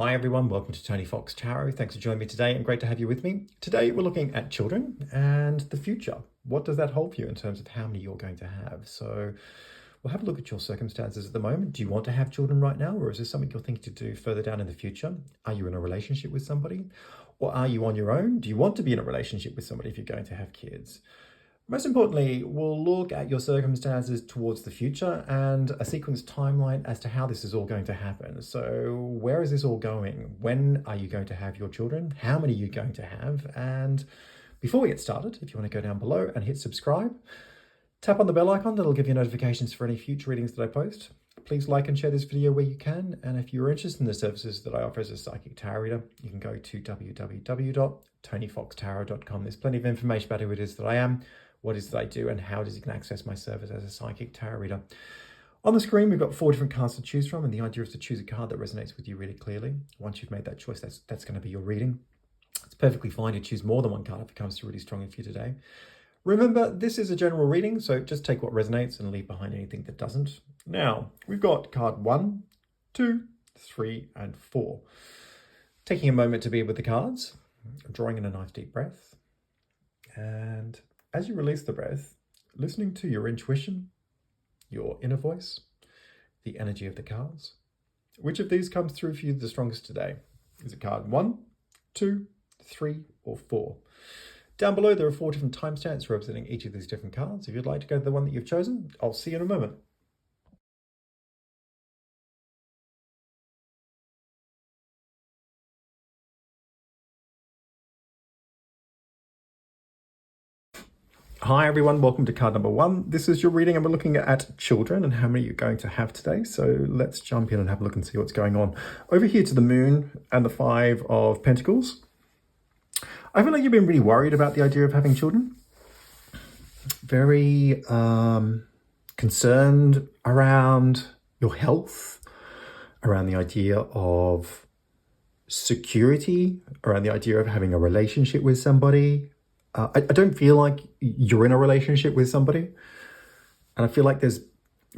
Hi everyone, welcome to Tony Fox Tarot. Thanks for joining me today and great to have you with me. Today we're looking at children and the future. What does that hold for you in terms of how many you're going to have? So we'll have a look at your circumstances at the moment. Do you want to have children right now, or is this something you're thinking to do further down in the future? Are you in a relationship with somebody, or are you on your own? Do you want to be in a relationship with somebody if you're going to have kids? Most importantly, we'll look at your circumstances towards the future and a sequence timeline as to how this is all going to happen. So where is this all going? When are you going to have your children? How many are you going to have? And before we get started, if you want to go down below and hit subscribe, tap on the bell icon. That'll give you notifications for any future readings that I post. Please like and share this video where you can. And if you're interested in the services that I offer as a psychic tarot reader, you can go to www.tonyfoxtarot.com. There's plenty of information about who it is that I am, what is that I do, and how it is you can access my service as a psychic tarot reader. On the screen, we've got 4 different cards to choose from, and the idea is to choose a card that resonates with you really clearly. Once you've made that choice, that's going to be your reading. It's perfectly fine to choose more than one card if it comes through really strongly for you today. Remember, this is a general reading, so just take what resonates and leave behind anything that doesn't. Now, we've got card 1, 2, 3, and 4. Taking a moment to be with the cards, drawing in a nice deep breath, and as you release the breath, listening to your intuition, your inner voice, the energy of the cards. Which of these comes through for you the strongest today? Is it card 1, 2, 3, or 4? Down below, there are 4 different timestamps representing each of these different cards. If you'd like to go to the one that you've chosen, I'll see you in a moment. Hi everyone, welcome to card number 1. This is your reading and we're looking at children and how many you're going to have today. So let's jump in and have a look and see what's going on. Over here to the Moon and the 5 of Pentacles. I feel like you've been really worried about the idea of having children. Very concerned around your health, around the idea of security, around the idea of having a relationship with somebody. I don't feel like you're in a relationship with somebody. And I feel like there's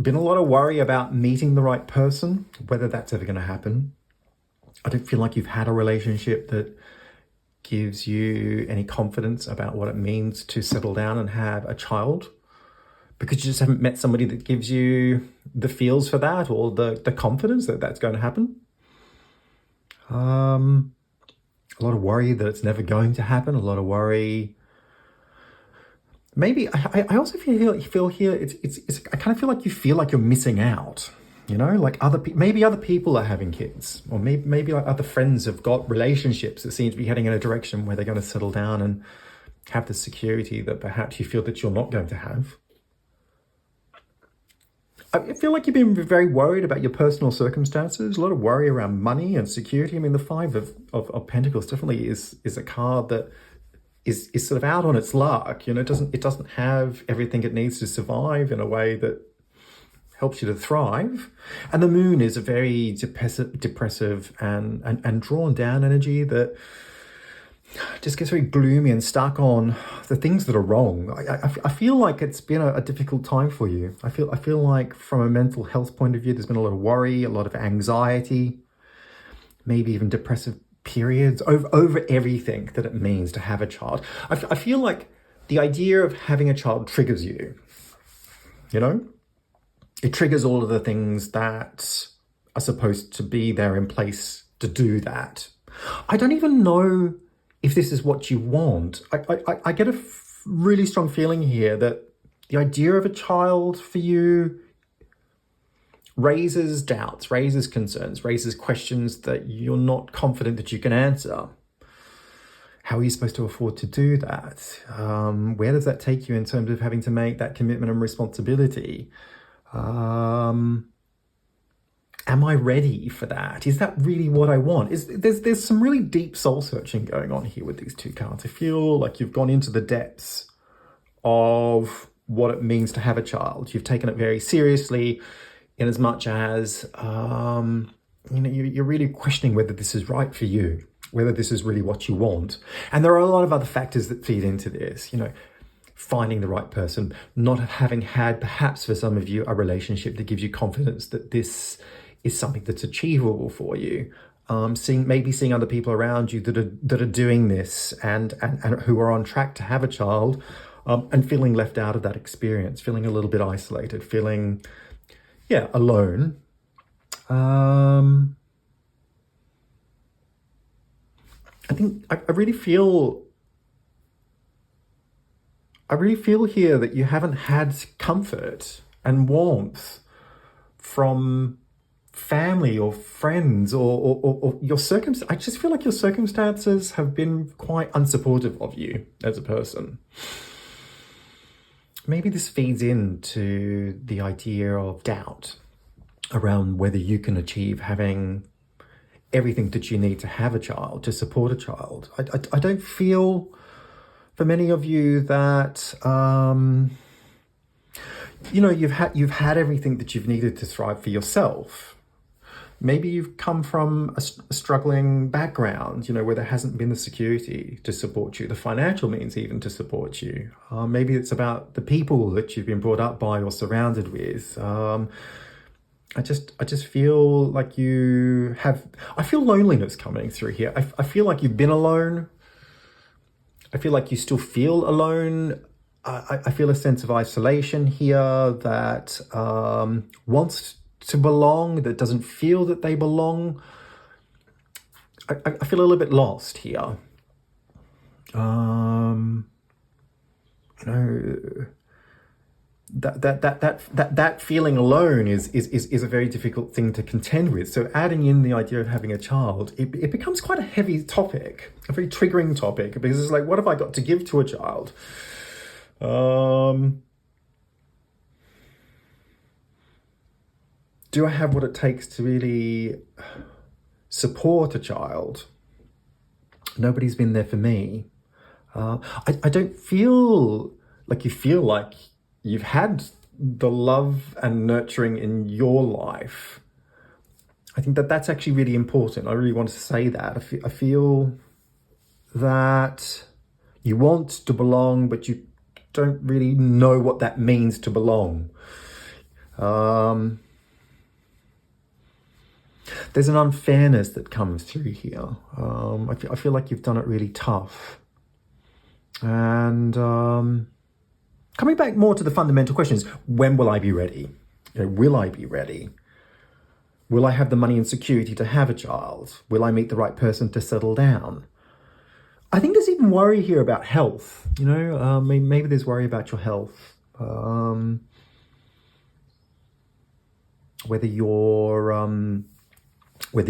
been a lot of worry about meeting the right person, whether that's ever going to happen. I don't feel like you've had a relationship that gives you any confidence about what it means to settle down and have a child, because you just haven't met somebody that gives you the feels for that or the confidence that that's going to happen. A lot of worry that it's never going to happen, a lot of worry. Maybe I also feel here I kind of feel like you feel like you're missing out, you know, like maybe other people are having kids, or maybe like other friends have got relationships that seem to be heading in a direction where they're going to settle down and have the security that perhaps you feel that you're not going to have. I feel like you've been very worried about your personal circumstances, a lot of worry around money and security. I mean, the 5 of Pentacles definitely is a card that is sort of out on its luck. You know, it doesn't have everything it needs to survive in a way that helps you to thrive. And the Moon is a very depressive and drawn down energy that just gets very gloomy and stuck on the things that are wrong. I feel like it's been a difficult time for you. I feel like from a mental health point of view, there's been a lot of worry, a lot of anxiety, maybe even depressive periods over everything that it means to have a child. I feel like the idea of having a child triggers you, you know? It triggers all of the things that are supposed to be there in place to do that. I don't even know if this is what you want. I get a really strong feeling here that the idea of a child for you raises doubts, raises concerns, raises questions that you're not confident that you can answer. How are you supposed to afford to do that? Where does that take you in terms of having to make that commitment and responsibility? Am I ready for that? Is that really what I want? There's some really deep soul searching going on here with these 2 cards. I feel like you've gone into the depths of what it means to have a child. You've taken it very seriously, in as much as you know, you're really questioning whether this is right for you, whether this is really what you want. And there are a lot of other factors that feed into this, you know, finding the right person, not having had, perhaps for some of you, a relationship that gives you confidence that this is something that's achievable for you. seeing other people around you that are doing this and who are on track to have a child, and feeling left out of that experience, feeling a little bit isolated, feeling, alone. I think I really feel here that you haven't had comfort and warmth from family or friends or your circumstances. I just feel like your circumstances have been quite unsupportive of you as a person. Maybe this feeds into the idea of doubt around whether you can achieve having everything that you need to have a child, to support a child. I don't feel, for many of you, that you've had everything that you've needed to thrive for yourself. Maybe you've come from a struggling background, where there hasn't been the security to support you, the financial means even to support you. Maybe it's about the people that you've been brought up by or surrounded with. I just feel like I feel loneliness coming through here. I feel like you've been alone. I feel like you still feel alone. I feel a sense of isolation here that wants to belong, that doesn't feel that they belong. I feel a little bit lost here. That feeling alone is a very difficult thing to contend with. So adding in the idea of having a child, it becomes quite a heavy topic, a very triggering topic, because it's like, what have I got to give to a child? Do I have what it takes to really support a child? Nobody's been there for me. I don't feel like you feel like you've had the love and nurturing in your life. I think that that's actually really important. I really want to say that. I feel that you want to belong, but you don't really know what that means to belong. There's an unfairness that comes through here. I feel like you've done it really tough. And coming back more to the fundamental questions, when will I be ready? Will I be ready? Will I have the money and security to have a child? Will I meet the right person to settle down? I think there's even worry here about health. Maybe there's worry about your health. Whether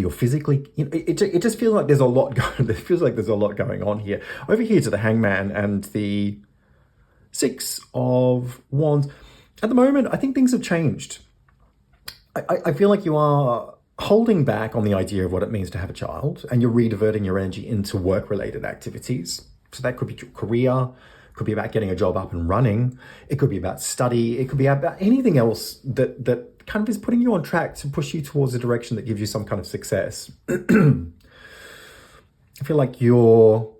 you're physically, it just feels like there's a lot going. It feels like there's a lot going on here. Over here to the Hangman and the Six of Wands. At the moment, I think things have changed. I feel like you are holding back on the idea of what it means to have a child, and you're rediverting your energy into work-related activities. So that could be your career, could be about getting a job up and running. It could be about study. It could be about anything else that kind of is putting you on track to push you towards a direction that gives you some kind of success. I feel like you're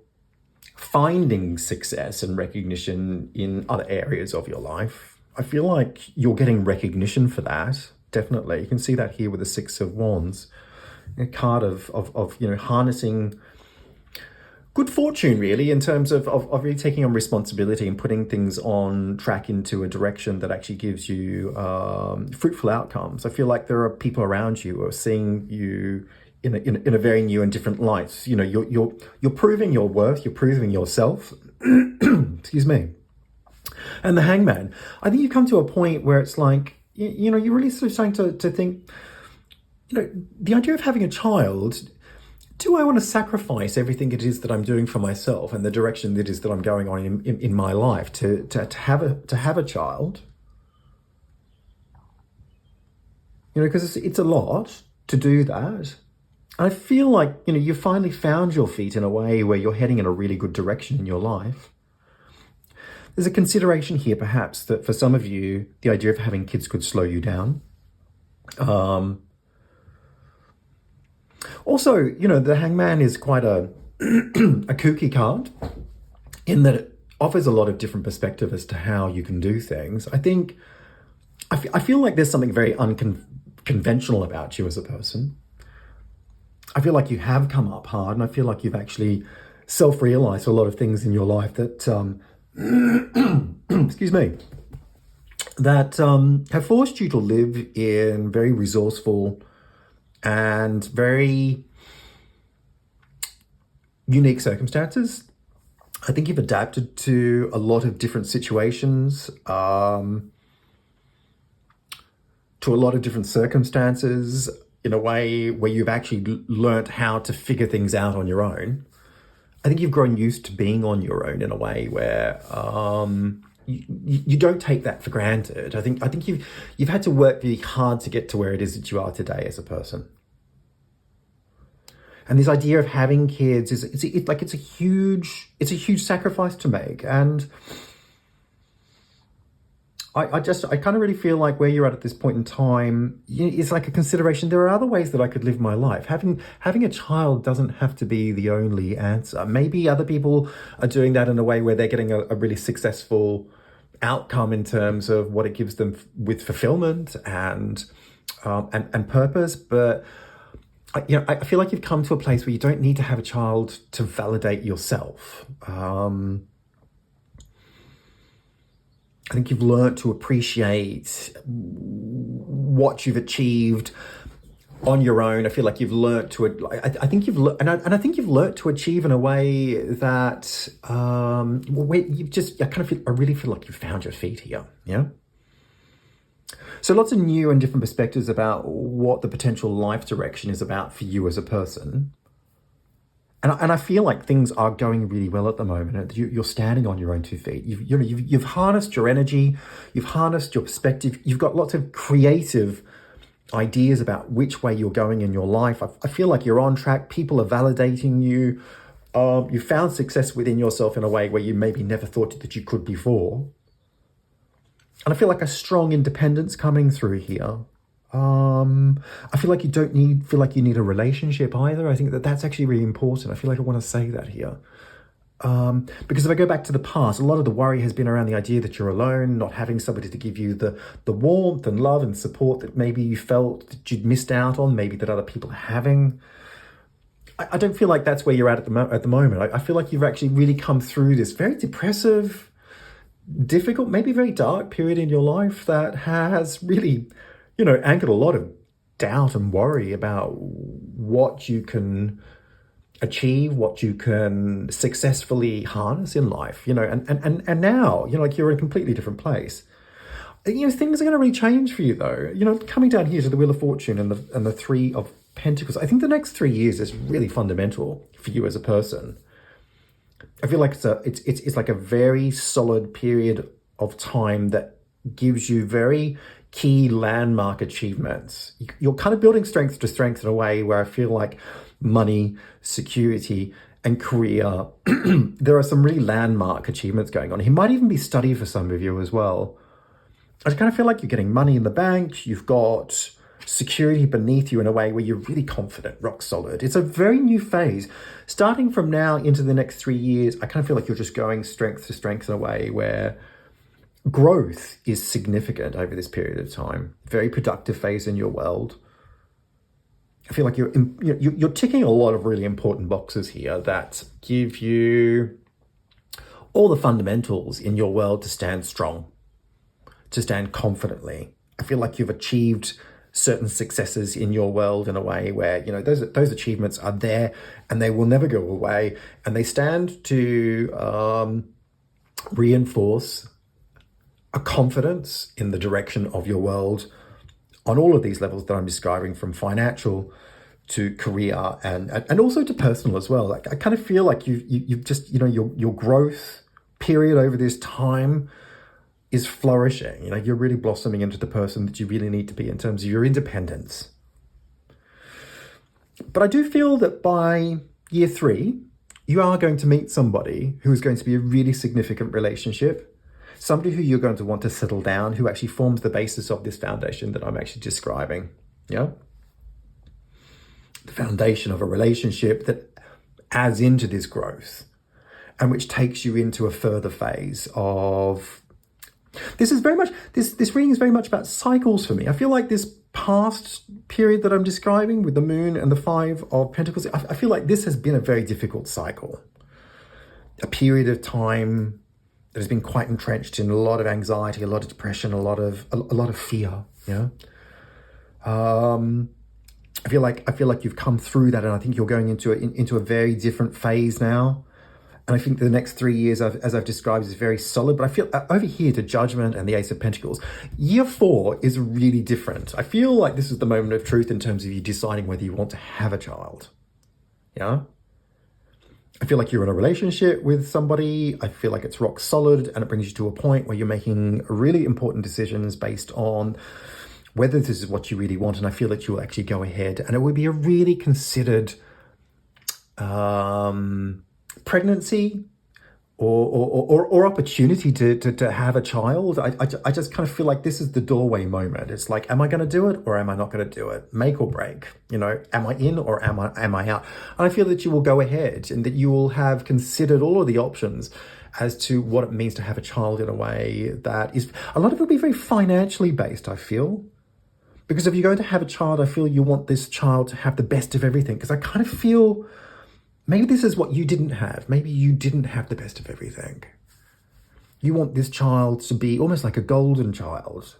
finding success and recognition in other areas of your life. I feel like you're getting recognition for that. Definitely. You can see that here with the Six of Wands, a card of harnessing good fortune, really, in terms of really taking on responsibility and putting things on track into a direction that actually gives you fruitful outcomes. I feel like there are people around you who are seeing you in a very new and different light. You're proving your worth, you're proving yourself. Excuse me. And the Hangman, I think you come to a point where it's like, you're really sort of starting to think, the idea of having a child. Do I want to sacrifice everything it is that I'm doing for myself and the direction it is that I'm going on in my life to have a child? Because it's a lot to do that. I feel like, you finally found your feet in a way where you're heading in a really good direction in your life. There's a consideration here, perhaps, that for some of you, the idea of having kids could slow you down. Also, the Hangman is quite a kooky card in that it offers a lot of different perspective as to how you can do things. I feel like there's something very unconventional about you as a person. I feel like you have come up hard, and I feel like you've actually self-realized a lot of things in your life that, excuse me, that have forced you to live in very resourceful and very unique circumstances. I think you've adapted to a lot of different situations, to a lot of different circumstances in a way where you've actually learnt how to figure things out on your own. I think you've grown used to being on your own in a way where you don't take that for granted. I think you've had to work really hard to get to where it is that you are today as a person. And this idea of having kids it's a huge sacrifice to make. And I kind of really feel like where you're at this point in time, it's like a consideration. There are other ways that I could live my life. Having a child doesn't have to be the only answer. Maybe other people are doing that in a way where they're getting a really successful outcome in terms of what it gives them with fulfillment and purpose. But I feel like you've come to a place where you don't need to have a child to validate yourself. I think you've learned to appreciate what you've achieved on your own. I feel like you've learned to. I think you've and I think you've learned to achieve in a way that where you've just. I really feel like you've found your feet here. Yeah. So lots of new and different perspectives about what the potential life direction is about for you as a person. And I feel like things are going really well at the moment. You're standing on your own 2 feet. You've harnessed your energy. You've harnessed your perspective. You've got lots of creative ideas about which way you're going in your life. I feel like you're on track. People are validating you. You found success within yourself in a way where you maybe never thought that you could before. And I feel like a strong independence coming through here. I feel like feel like you need a relationship either. I think that's actually really important. I feel like I want to say that here. Because if I go back to the past, a lot of the worry has been around the idea that you're alone, not having somebody to give you the warmth and love and support that maybe you felt that you'd missed out on, maybe that other people are having. I don't feel like that's where you're at the moment. I feel like you've actually really come through this very depressive, difficult, maybe very dark period in your life that has really, anchored a lot of doubt and worry about what you can achieve, what you can successfully harness in life, and now, like you're in a completely different place. Things are going to really change for you though. Coming down here to the Wheel of Fortune and the Three of Pentacles, I think the next 3 years is really fundamental for you as a person. I feel like it's like a very solid period of time that gives you very key landmark achievements. You're kind of building strength to strength in a way where I feel like money, security, and career, there are some really landmark achievements going on. It might even be study for some of you as well. I kind of feel like you're getting money in the bank. You've got security beneath you in a way where you're really confident, rock solid. It's a very new phase. Starting from now into the next 3 years, I kind of feel like you're just going strength to strength in a way where growth is significant over this period of time. Very productive phase in your world. I feel like you're ticking a lot of really important boxes here that give you all the fundamentals in your world to stand strong, to stand confidently. I feel like you've achieved certain successes in your world in a way where, those achievements are there and they will never go away. And they stand to reinforce a confidence in the direction of your world on all of these levels that I'm describing, from financial to career and also to personal as well. Like I kind of feel like you've just, your growth period over this time is flourishing. You're really blossoming into the person that you really need to be in terms of your independence. But I do feel that by year 3, you are going to meet somebody who is going to be a really significant relationship. Somebody who you're going to want to settle down, who actually forms the basis of this foundation that I'm actually describing. Yeah. The foundation of a relationship that adds into this growth and which takes you into a further phase of This is very much, this reading is very much about cycles for me. I feel like this past period that I'm describing with the moon and the Five of Pentacles, I feel like this has been a very difficult cycle. A period of time that has been quite entrenched in a lot of anxiety, a lot of depression, a lot of fear, you know? I feel like you've come through that, and I think you're going into a very different phase now. And I think the next 3 years, as I've described, is very solid. But I feel over here to Judgment and the Ace of Pentacles, year 4 is really different. I feel like this is the moment of truth in terms of you deciding whether you want to have a child. Yeah. I feel like you're in a relationship with somebody. I feel like it's rock solid, and it brings you to a point where you're making really important decisions based on whether this is what you really want. And I feel that you'll actually go ahead, and it would be a really considered pregnancy or opportunity to have a child. I just kind of feel like this is the doorway moment. It's like, am I going to do it or am I not going to do it? Make or break, you know, am I in or am I out? And I feel that you will go ahead and that you will have considered all of the options as to what it means to have a child in a way that is, a lot of it will be very financially based, I feel. Because if you're going to have a child, I feel you want this child to have the best of everything. Because I kind of feel maybe this is what you didn't have. Maybe you didn't have the best of everything. You want this child to be almost like a golden child.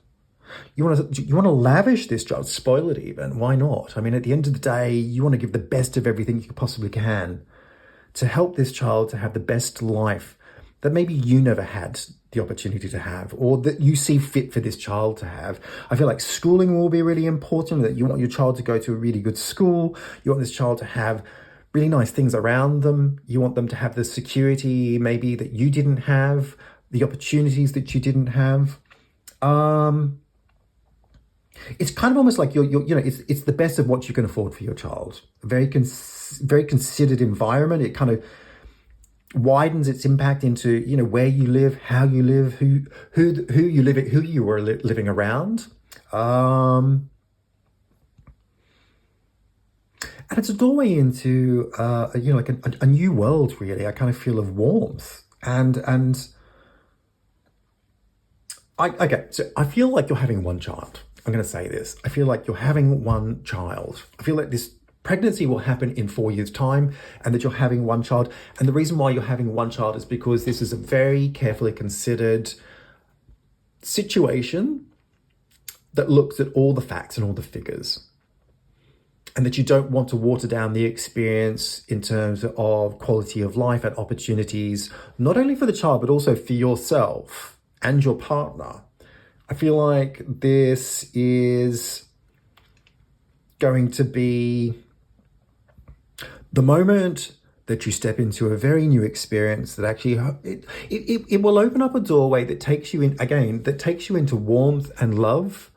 You want to lavish this child, spoil it even. Why not? I mean, at the end of the day, you want to give the best of everything you possibly can to help this child to have the best life that maybe you never had the opportunity to have, or that you see fit for this child to have. I feel like schooling will be really important, that you want your child to go to a really good school. You want this child to have really nice things around them. You want them to have the security maybe that you didn't have, the opportunities that you didn't have. It's kind of almost like it's the best of what you can afford for your child. A very considered environment. It kind of widens its impact into, you know, where you live, how you live, who you live, who you are living around. And it's a doorway into, like a new world, really. I kind of feel of warmth. Okay, so I feel like you're having one child. I'm going to say this. I feel like you're having one child. I feel like this pregnancy will happen in 4 years' time, and that you're having one child. And the reason why you're having one child is because this is a very carefully considered situation that looks at all the facts and all the figures. And that you don't want to water down the experience in terms of quality of life and opportunities, not only for the child, but also for yourself and your partner. I feel like this is going to be the moment that you step into a very new experience that actually, it will open up a doorway that takes you in, again, that takes you into warmth and love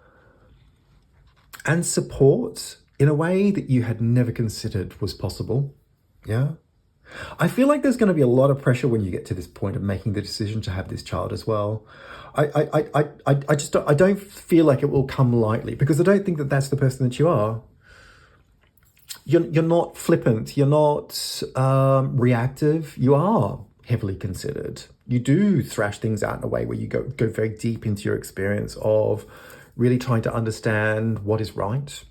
and support in a way that you had never considered was possible. Yeah. I feel like there's going to be a lot of pressure when you get to this point of making the decision to have this child as well. I don't feel like it will come lightly, because I don't think that that's the person that you are. You're not flippant. You're not reactive. You are heavily considered. You do thrash things out in a way where you go very deep into your experience of really trying to understand what is right.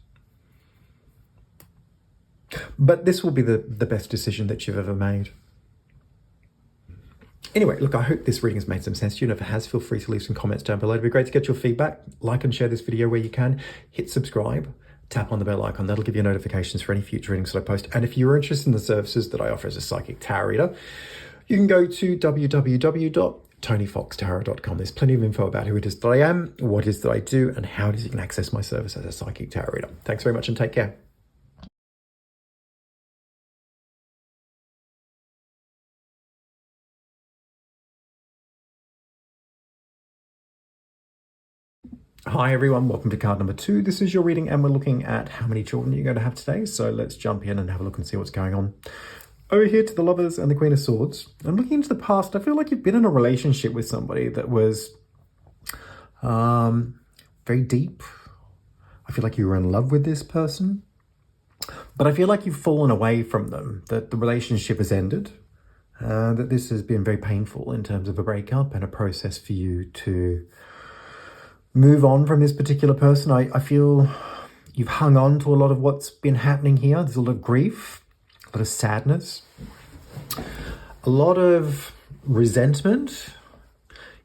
But this will be the best decision that you've ever made. Anyway, look, I hope this reading has made some sense to you. And if it has, feel free to leave some comments down below. It'd be great to get your feedback. Like and share this video where you can. Hit subscribe. Tap on the bell icon. That'll give you notifications for any future readings that I post. And if you're interested in the services that I offer as a psychic tarot reader, you can go to www.tonyfoxtarot.com. There's plenty of info about who it is that I am, what it is that I do, and how it is you can access my service as a psychic tarot reader. Thanks very much and take care. Hi everyone, welcome to card number 2. This is your reading and we're looking at how many children you're going to have today. So let's jump in and have a look and see what's going on. Over here to the Lovers and the Queen of Swords. I'm looking into the past. I feel like you've been in a relationship with somebody that was very deep. I feel like you were in love with this person. But I feel like you've fallen away from them, that the relationship has ended. that this has been very painful in terms of a breakup and a process for you to move on from this particular person. I feel you've hung on to a lot of what's been happening here. There's a lot of grief, a lot of sadness, a lot of resentment.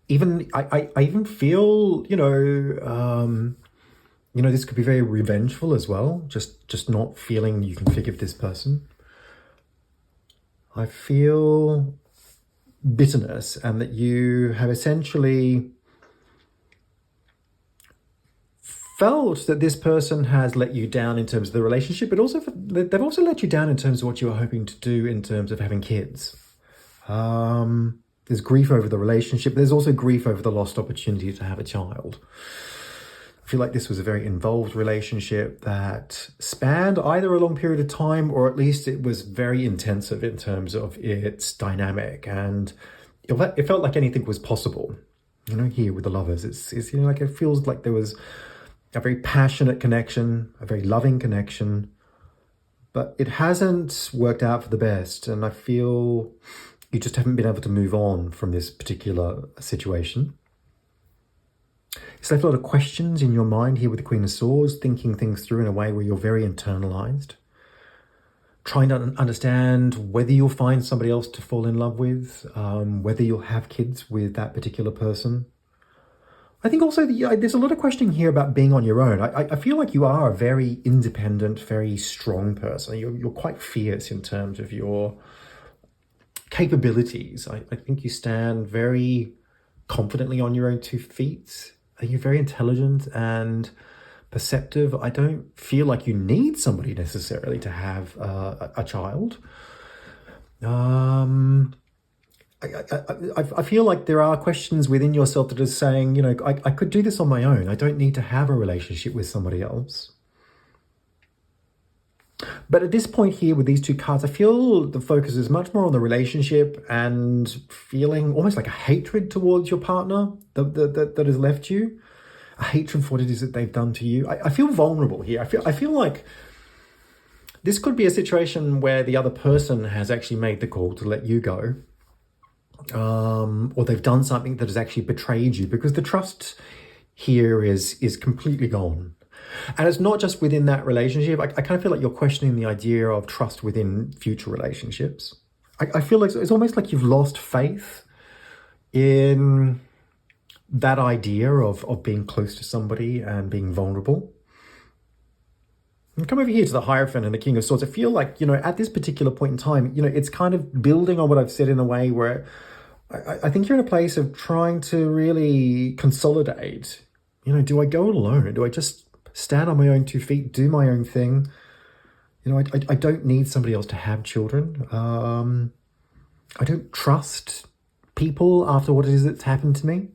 Even I even feel, this could be very revengeful as well. Just not feeling you can forgive this person. I feel bitterness, and that you have essentially felt that this person has let you down in terms of the relationship, but also they've also let you down in terms of what you were hoping to do in terms of having kids. There's grief over the relationship. There's also grief over the lost opportunity to have a child. I feel like this was a very involved relationship that spanned either a long period of time, or at least it was very intensive in terms of its dynamic, and it felt like anything was possible. Here with the lovers, it's like it feels like there was a very passionate connection, a very loving connection, but it hasn't worked out for the best. And I feel you just haven't been able to move on from this particular situation. It's left a lot of questions in your mind here with the Queen of Swords, thinking things through in a way where you're very internalized, trying to understand whether you'll find somebody else to fall in love with, whether you'll have kids with that particular person. I think also there's a lot of questioning here about being on your own. I feel like you are a very independent, very strong person. You're quite fierce in terms of your capabilities. I think you stand very confidently on your own 2 feet. You're very intelligent and perceptive. I don't feel like you need somebody necessarily to have a child. I feel like there are questions within yourself that are saying, I could do this on my own. I don't need to have a relationship with somebody else. But at this point here with these 2 cards, I feel the focus is much more on the relationship and feeling almost like a hatred towards your partner that has left you, a hatred for what it is that they've done to you. I feel vulnerable here. I feel like this could be a situation where the other person has actually made the call to let you go. Or they've done something that has actually betrayed you, because the trust here is completely gone. And it's not just within that relationship. I kind of feel like you're questioning the idea of trust within future relationships. I feel like it's almost like you've lost faith in that idea of being close to somebody and being vulnerable. And come over here to the Hierophant and the King of Swords. I feel like, at this particular point in time, it's kind of building on what I've said in a way where I think you're in a place of trying to really consolidate. Do I go it alone, or do I just stand on my own 2 feet, do my own thing? I don't need somebody else to have children. I don't trust people after what it is that's happened to me.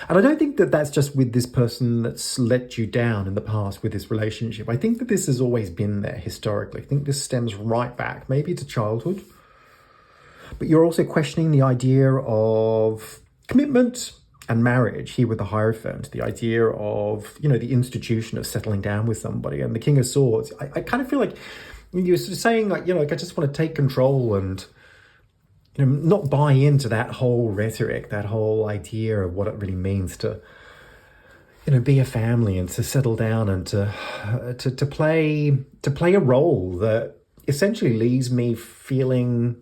And I don't think that that's just with this person that's let you down in the past with this relationship. I think that this has always been there historically. I think this stems right back, maybe to childhood. But you're also questioning the idea of commitment and marriage here with the Hierophant, the idea of, the institution of settling down with somebody. And the King of Swords, I kind of feel like you're sort of saying, like, I just want to take control and, not buy into that whole rhetoric, that whole idea of what it really means to, be a family and to settle down and to play a role that essentially leaves me feeling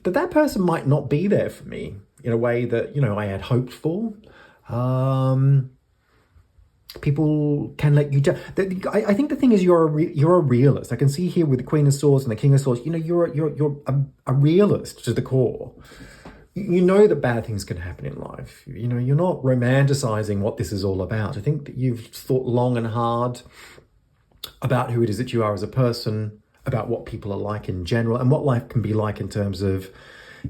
that person might not be there for me in a way that, I had hoped for. People can let you down. I think the thing is you're a realist. I can see here with the Queen of Swords and the King of Swords, you're a realist to the core. You know that bad things can happen in life. You're not romanticizing what this is all about. I think that you've thought long and hard about who it is that you are as a person, about what people are like in general, and what life can be like in terms of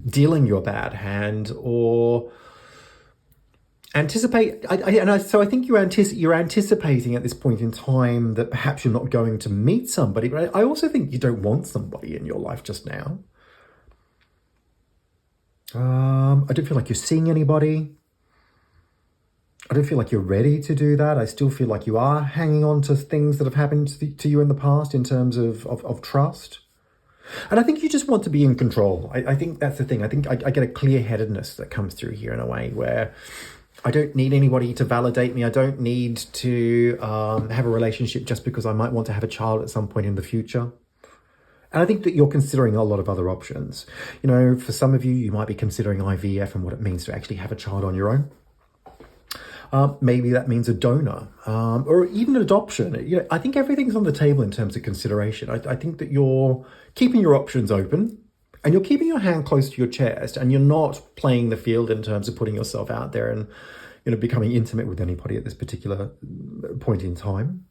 dealing your bad hand or anticipate. So I think you're anticipating at this point in time that perhaps you're not going to meet somebody, but I also think you don't want somebody in your life just now. I don't feel like you're seeing anybody. I don't feel like you're ready to do that. I still feel like you are hanging on to things that have happened to you in the past in terms of trust. And I think you just want to be in control. I think that's the thing. I think I get a clear-headedness that comes through here in a way where I don't need anybody to validate me. I don't need to have a relationship just because I might want to have a child at some point in the future. And I think that you're considering a lot of other options. You know, for some of you, you might be considering IVF and what it means to actually have a child on your own. Maybe that means a donor or even adoption. You know, I think everything's on the table in terms of consideration. I think that you're keeping your options open and you're keeping your hand close to your chest and you're not playing the field in terms of putting yourself out there and, you know, becoming intimate with anybody at this particular point in time.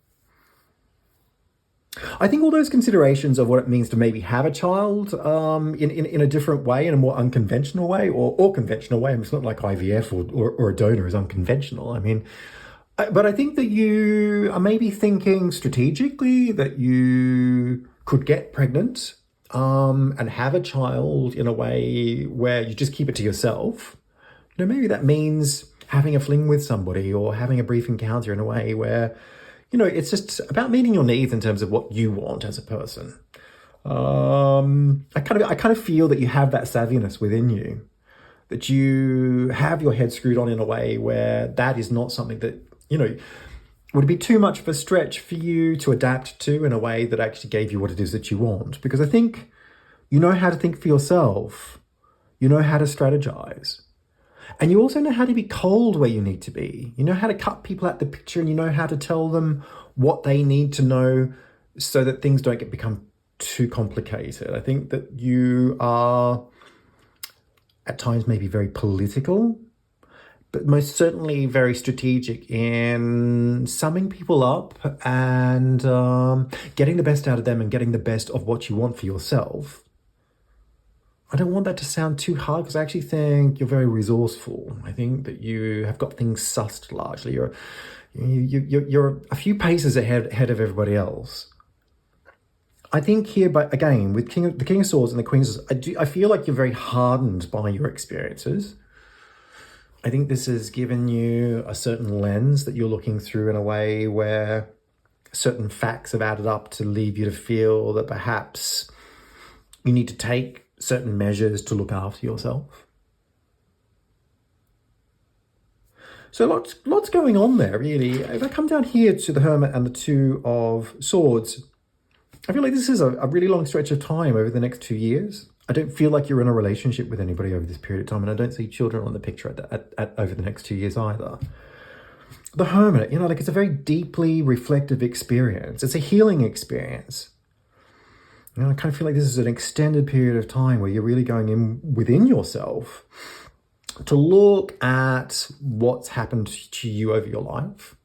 I think all those considerations of what it means to maybe have a child in a different way, in a more unconventional way or conventional way. I mean, it's not like IVF or a donor is unconventional. I mean, but I think that you are maybe thinking strategically that you could get pregnant and have a child in a way where you just keep it to yourself. You know, maybe that means having a fling with somebody or having a brief encounter in a way where, you know, it's just about meeting your needs in terms of what you want as a person. I kind of feel that you have that savviness within you, that you have your head screwed on in a way where that is not something that, you know, would be too much of a stretch for you to adapt to in a way that actually gave you what it is that you want. Because I think you know how to think for yourself. You know how to strategize. And you also know how to be cold where you need to be. You know how to cut people out the picture and you know how to tell them what they need to know so that things don't become too complicated. I think that you are at times maybe very political, but most certainly very strategic in summing people up and getting the best out of them and getting the best of what you want for yourself. I don't want that to sound too hard because I actually think you're very resourceful. I think that you have got things sussed largely. You're a few paces ahead of everybody else. I think here, but again, with the King of Swords and the Queen of Swords, I feel like you're very hardened by your experiences. I think this has given you a certain lens that you're looking through in a way where certain facts have added up to leave you to feel that perhaps you need to take certain measures to look after yourself. So lots going on there, really. If I come down here to the Hermit and the Two of Swords, I feel like this is a really long stretch of time over the next 2 years. I don't feel like you're in a relationship with anybody over this period of time, and I don't see children on the picture over the next 2 years either. The Hermit, you know, like it's a very deeply reflective experience. It's a healing experience. You know, I kind of feel like this is an extended period of time where you're really going in within yourself to look at what's happened to you over your life,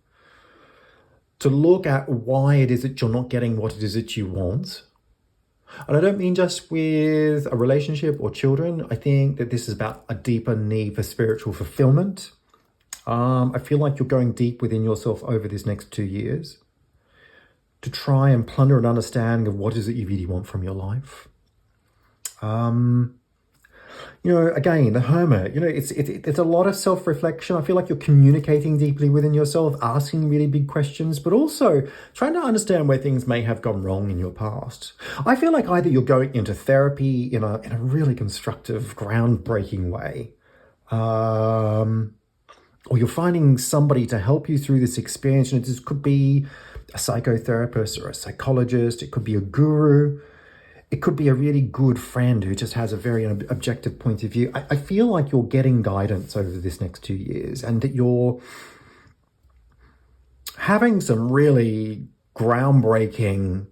to look at why it is that you're not getting what it is that you want. And I don't mean just with a relationship or children. I think that this is about a deeper need for spiritual fulfillment. I feel like you're going deep within yourself over this next 2 years to try and plunder an understanding of what is it you really want from your life. You know, again, the Hermit, you know, it's a lot of self-reflection. I feel like you're communicating deeply within yourself, asking really big questions, but also trying to understand where things may have gone wrong in your past. I feel like either you're going into therapy in a really constructive, groundbreaking way, or you're finding somebody to help you through this experience. And this could be a psychotherapist or a psychologist. It could be a guru. It could be a really good friend who just has a very objective point of view. I feel like you're getting guidance over this next 2 years and that you're having some really groundbreaking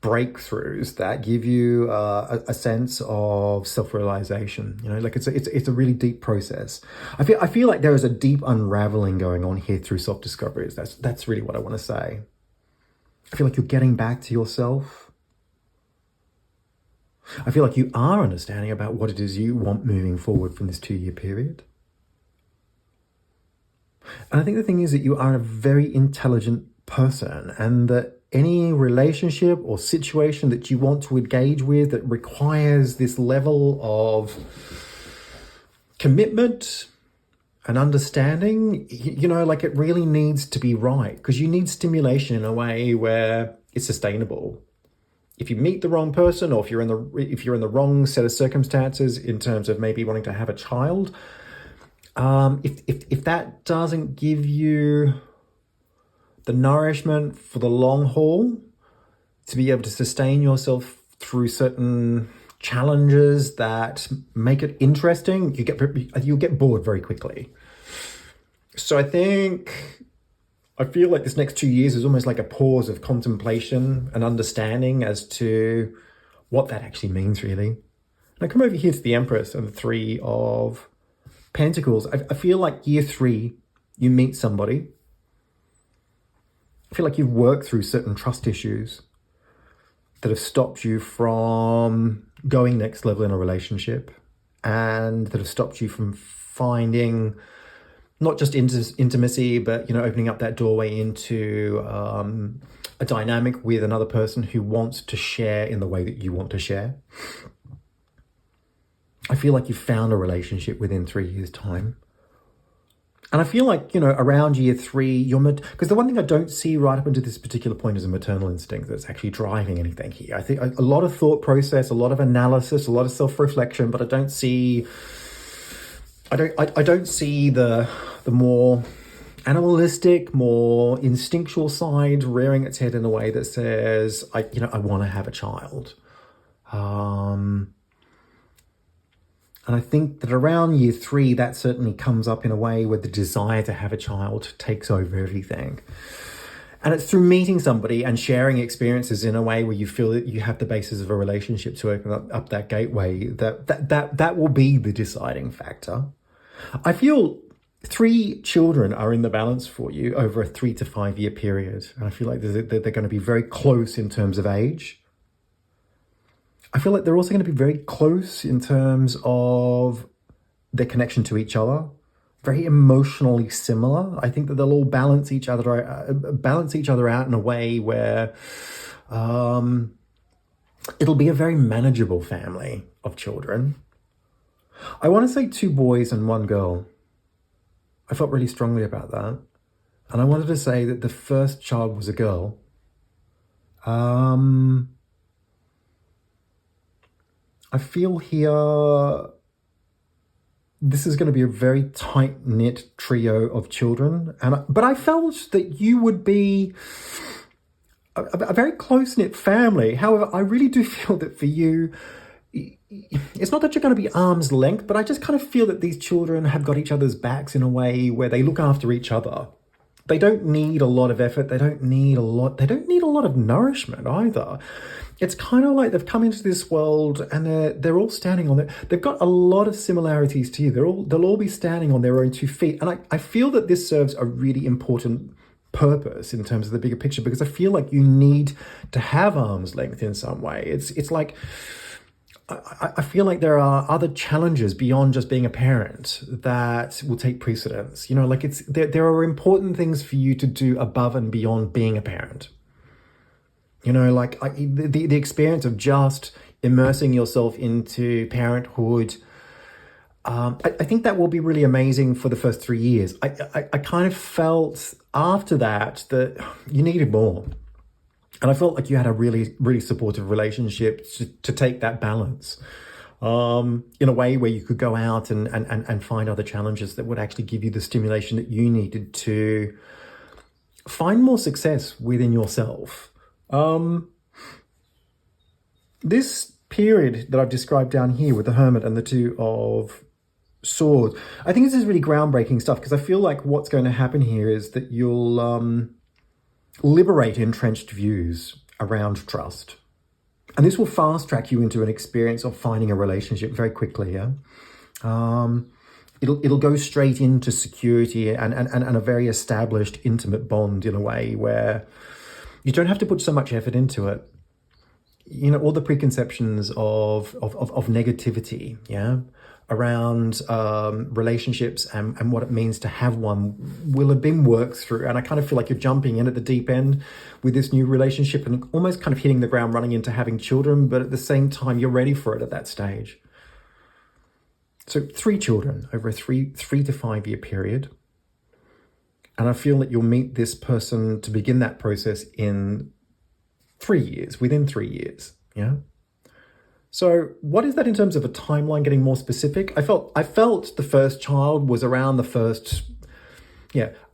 breakthroughs that give you a sense of self-realization. You know, like it's a really deep process. I feel like there is a deep unraveling going on here through self-discoveries. That's really what I want to say. I feel like you're getting back to yourself. I feel like you are understanding about what it is you want moving forward from this 2 year period. And I think the thing is that you are a very intelligent person and that any relationship or situation that you want to engage with that requires this level of commitment and understanding, you know, like it really needs to be right because you need stimulation in a way where it's sustainable. if you meet the wrong person, or if you're in the wrong set of circumstances in terms of maybe wanting to have a child, if that doesn't give you the nourishment for the long haul to be able to sustain yourself through certain challenges that make it interesting, you'll get bored very quickly. So I feel like this next 2 years is almost like a pause of contemplation and understanding as to what that actually means, really. And I come over here to the Empress and the Three of Pentacles. I feel like year 3, you meet somebody. I feel like you've worked through certain trust issues that have stopped you from going next level in a relationship, and that have stopped you from finding not just intimacy, but, opening up that doorway into a dynamic with another person who wants to share in the way that you want to share. I feel like you've found a relationship within 3 years' time. And I feel like, around year 3, because the one thing I don't see right up until this particular point is a maternal instinct that's actually driving anything here. I think a lot of thought process, a lot of analysis, a lot of self-reflection, but I don't see the more animalistic, more instinctual side rearing its head in a way that says, I want to have a child. And I think that around year 3, that certainly comes up in a way where the desire to have a child takes over everything. And it's through meeting somebody and sharing experiences in a way where you feel that you have the basis of a relationship to open up that gateway, that will be the deciding factor. I feel 3 children are in the balance for you over a 3 to 5 year period. And I feel like they're going to be very close in terms of age. I feel like they're also going to be very close in terms of their connection to each other. Very emotionally similar. I think that they'll all balance each other out in a way where it'll be a very manageable family of children. I want to say 2 boys and 1 girl. I felt really strongly about that. And I wanted to say that the first child was a girl. I feel here this is going to be a very tight-knit trio of children. But I felt that you would be a very close-knit family. However, I really do feel that for you, it's not that you're going to be arm's length, but I just kind of feel that these children have got each other's backs in a way where they look after each other. They don't need a lot of effort. They don't need a lot of nourishment either. It's kind of like they've come into this world and they're all standing on they've got a lot of similarities to you. They'll all be standing on their own 2 feet. And I feel that this serves a really important purpose in terms of the bigger picture, because I feel like you need to have arm's length in some way. It's like, I feel like there are other challenges beyond just being a parent that will take precedence. There are important things for you to do above and beyond being a parent. The experience of just immersing yourself into parenthood, I think that will be really amazing for the first 3 years. I kind of felt after that you needed more. And I felt like you had a really, really supportive relationship to take that balance in a way where you could go out and find other challenges that would actually give you the stimulation that you needed to find more success within yourself. This period that I've described down here with the Hermit and the 2 of Swords, I think this is really groundbreaking stuff, because I feel like what's going to happen here is that you'll liberate entrenched views around trust. And this will fast track you into an experience of finding a relationship very quickly, yeah? It'll go straight into security and a very established intimate bond in a way where you don't have to put so much effort into it. All the preconceptions of negativity, yeah, around relationships and what it means to have one will have been worked through. And I kind of feel like you're jumping in at the deep end with this new relationship and almost kind of hitting the ground running into having children, but at the same time, you're ready for it at that stage. So 3 children over a 3 to 5 year period. And I feel that you'll meet this person to begin that process in 3 years, within 3 years. Yeah. So what is that in terms of a timeline, getting more specific? I felt the first child was around the first,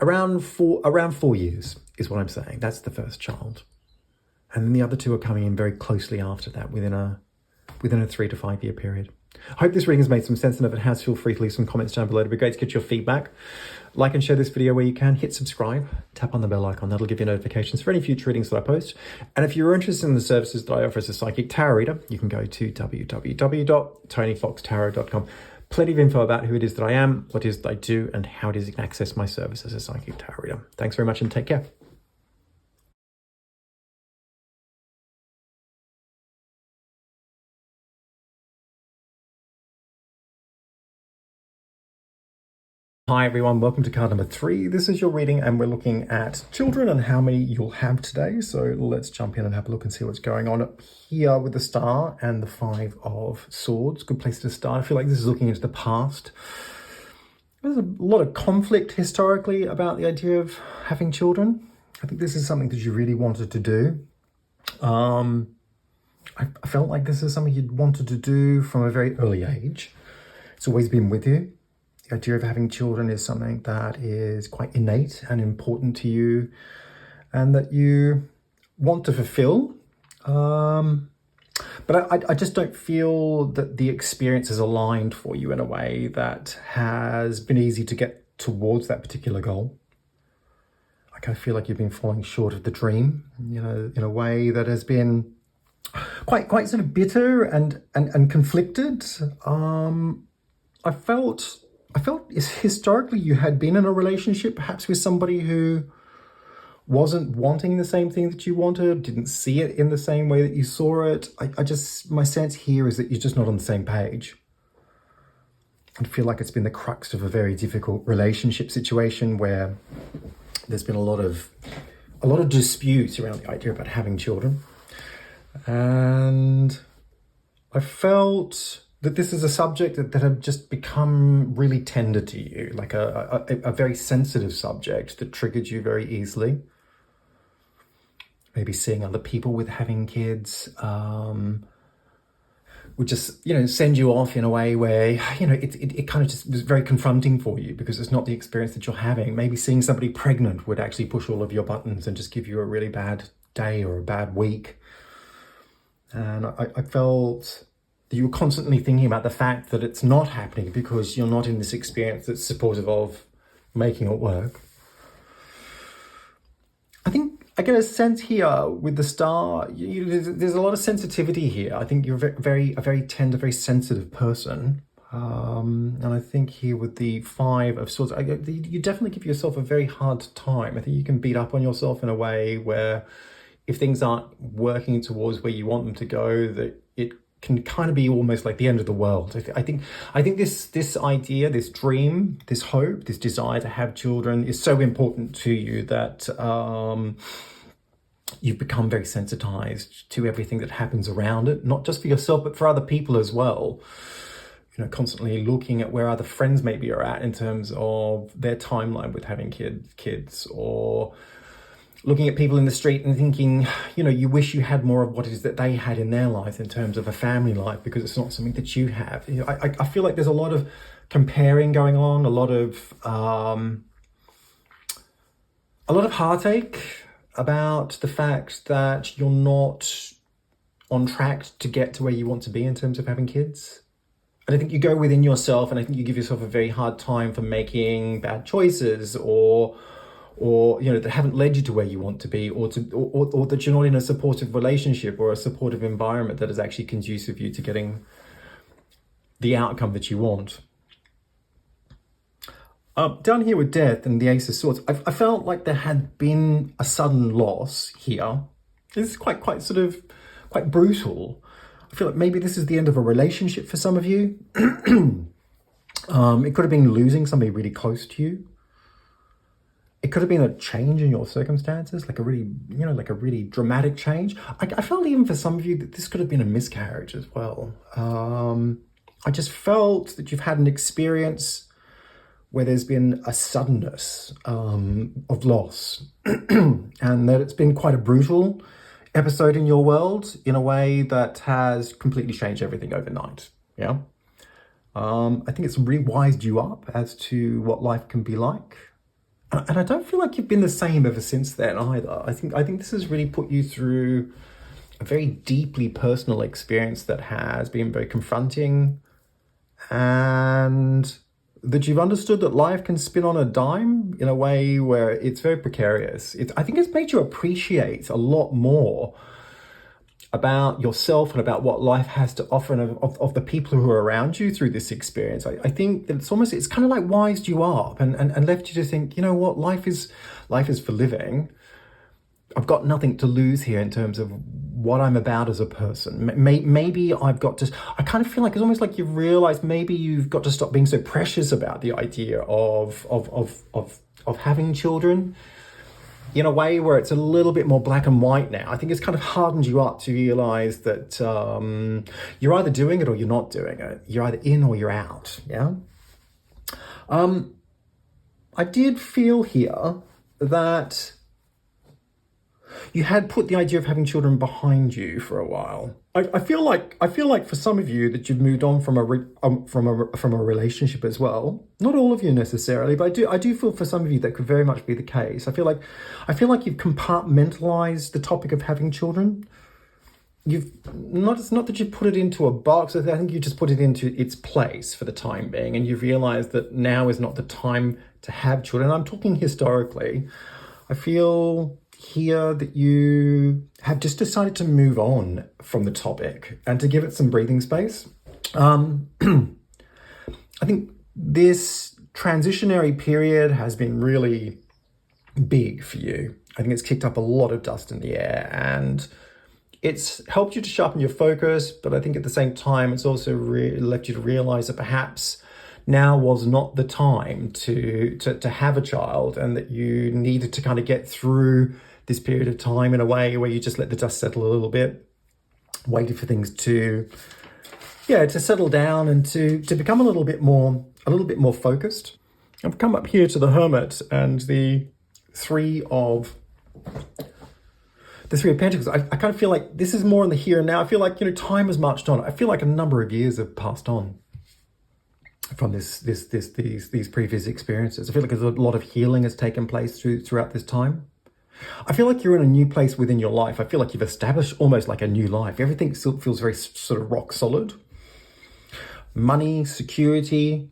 around 4 years is what I'm saying. That's the first child. And then the other two are coming in very closely after that, within a 3 to 5 year period. I hope this reading has made some sense, and if it has, feel free to leave some comments down below. It'd be great to get your feedback. Like and share this video where you can. Hit subscribe, tap on the bell icon. That'll give you notifications for any future readings that I post. And if you're interested in the services that I offer as a psychic tarot reader, you can go to www.tonyfoxtarot.com. Plenty of info about who it is that I am, what it is that I do, and how it is you can access my service as a psychic tarot reader. Thanks very much and take care. Hi everyone, welcome to card number 3. This is your reading and we're looking at children and how many you'll have today. So let's jump in and have a look and see what's going on up here with the Star and the 5 of Swords. Good place to start. I feel like this is looking into the past. There's a lot of conflict historically about the idea of having children. I think this is something that you really wanted to do. I felt like this is something you'd wanted to do from a very early age. It's always been with you. The idea of having children is something that is quite innate and important to you and that you want to fulfill. But I just don't feel that the experience is aligned for you in a way that has been easy to get towards that particular goal. I kind of feel like you've been falling short of the dream, in a way that has been quite sort of bitter and conflicted. I felt historically you had been in a relationship, perhaps with somebody who wasn't wanting the same thing that you wanted, didn't see it in the same way that you saw it. My sense here is that you're just not on the same page. I feel like it's been the crux of a very difficult relationship situation where there's been a lot of disputes around the idea about having children. And I felt that this is a subject that had just become really tender to you, like a very sensitive subject that triggered you very easily. Maybe seeing other people with having kids would just, send you off in a way where, it kind of just was very confronting for you because it's not the experience that you're having. Maybe seeing somebody pregnant would actually push all of your buttons and just give you a really bad day or a bad week. And I felt that you were constantly thinking about the fact that it's not happening because you're not in this experience that's supportive of making it work. I think I get a sense here with the Star, there's a lot of sensitivity here. I think you're a very tender, very sensitive person. And I think here with the 5 of Swords, you definitely give yourself a very hard time. I think you can beat up on yourself in a way where if things aren't working towards where you want them to go, that it can kind of be almost like the end of the world. I think this idea, this dream, this hope, this desire to have children is so important to you that you've become very sensitized to everything that happens around it, not just for yourself, but for other people as well. Constantly looking at where other friends maybe are at in terms of their timeline with having kids, or looking at people in the street and thinking, you wish you had more of what it is that they had in their life in terms of a family life because it's not something that you have. I feel like there's a lot of comparing going on, a lot of heartache about the fact that you're not on track to get to where you want to be in terms of having kids. And I think you go within yourself and I think you give yourself a very hard time for making bad choices or that haven't led you to where you want to be, or that you're not in a supportive relationship or a supportive environment that is actually conducive you to getting the outcome that you want. Down here with Death and the Ace of Swords, I felt like there had been a sudden loss here. This is quite brutal. I feel like maybe this is the end of a relationship for some of you. It could have been losing somebody really close to you. It could have been a change in your circumstances, like a really dramatic change. I felt even for some of you that this could have been a miscarriage as well. I just felt that you've had an experience where there's been a suddenness of loss and that it's been quite a brutal episode in your world in a way that has completely changed everything overnight. Yeah. I think it's really wised you up as to what life can be like. And I don't feel like you've been the same ever since then either. I think this has really put you through a very deeply personal experience that has been very confronting, and that you've understood that life can spin on a dime in a way where it's very precarious. I think it's made you appreciate a lot more about yourself and about what life has to offer, and of the people who are around you through this experience. I think that it's kind of like wised you up and left you to think, you know what, life is for living. I've got nothing to lose here in terms of what I'm about as a person. Maybe I've got to, I kind of feel like it's almost like you've realized maybe you've got to stop being so precious about the idea of having children, in a way where it's a little bit more black and white now. I think it's kind of hardened you up to realize that you're either doing it or you're not doing it. You're either in or you're out, yeah? I did feel here that you had put the idea of having children behind you for a while. I feel like for some of you that you've moved on from a relationship as well. Not all of you necessarily, but I do feel for some of you that could very much be the case. I feel like you've compartmentalized the topic of having children. It's not that you put it into a box. I think you just put it into its place for the time being, and you've realized that now is not the time to have children. I'm talking historically. I feel here that you have just decided to move on from the topic and to give it some breathing space. I think this transitionary period has been really big for you. I think it's kicked up a lot of dust in the air, and it's helped you to sharpen your focus, but I think at the same time, it's also left you to realize that perhaps now was not the time to have a child, and that you needed to kind of get through this period of time in a way where you just let the dust settle a little bit, waited for things to settle down and to become a little bit more focused. I've come up here to the Hermit and the Three of Pentacles. I kind of feel like this is more in the here and now. I feel like, time has marched on. I feel like a number of years have passed on from these previous experiences. I feel like there's a lot of healing has taken place throughout this time. I feel like you're in a new place within your life. I feel like you've established almost like a new life. Everything still feels very sort of rock solid. Money, security,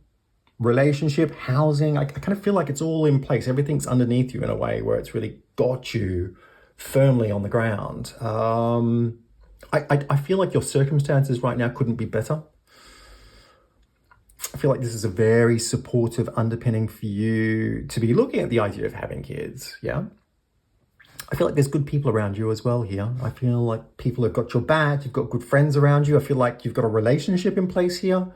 relationship, housing. I kind of feel like it's all in place. Everything's underneath you in a way where it's really got you firmly on the ground. I feel like your circumstances right now couldn't be better. I feel like this is a very supportive underpinning for you to be looking at the idea of having kids, yeah? I feel like there's good people around you as well here. I feel like people have got your back. You've got good friends around you. I feel like you've got a relationship in place here.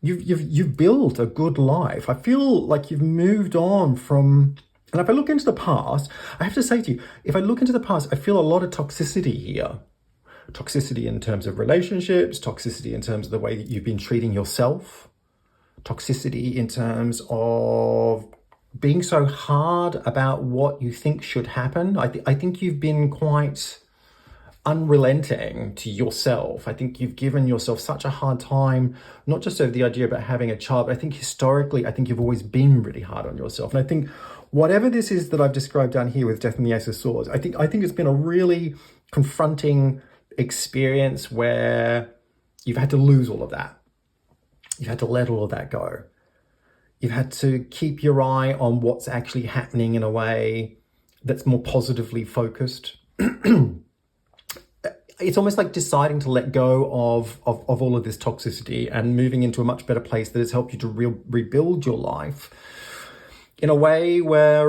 You've built a good life. I feel like you've moved on from, and if I look into the past, I have to say to you, if I look into the past, I feel a lot of toxicity here. Toxicity in terms of relationships, toxicity in terms of the way that you've been treating yourself, toxicity in terms of being so hard about what you think should happen. I think you've been quite unrelenting to yourself. I think you've given yourself such a hard time, not just over the idea about having a child, but I think historically, I think you've always been really hard on yourself. And I think whatever this is that I've described down here with Death and the Ace of Swords, I think it's been a really confronting experience where you've had to lose all of that. You've had to let all of that go. You've had to keep your eye on what's actually happening in a way that's more positively focused. It's almost like deciding to let go of all of this toxicity and moving into a much better place that has helped you to rebuild your life in a way where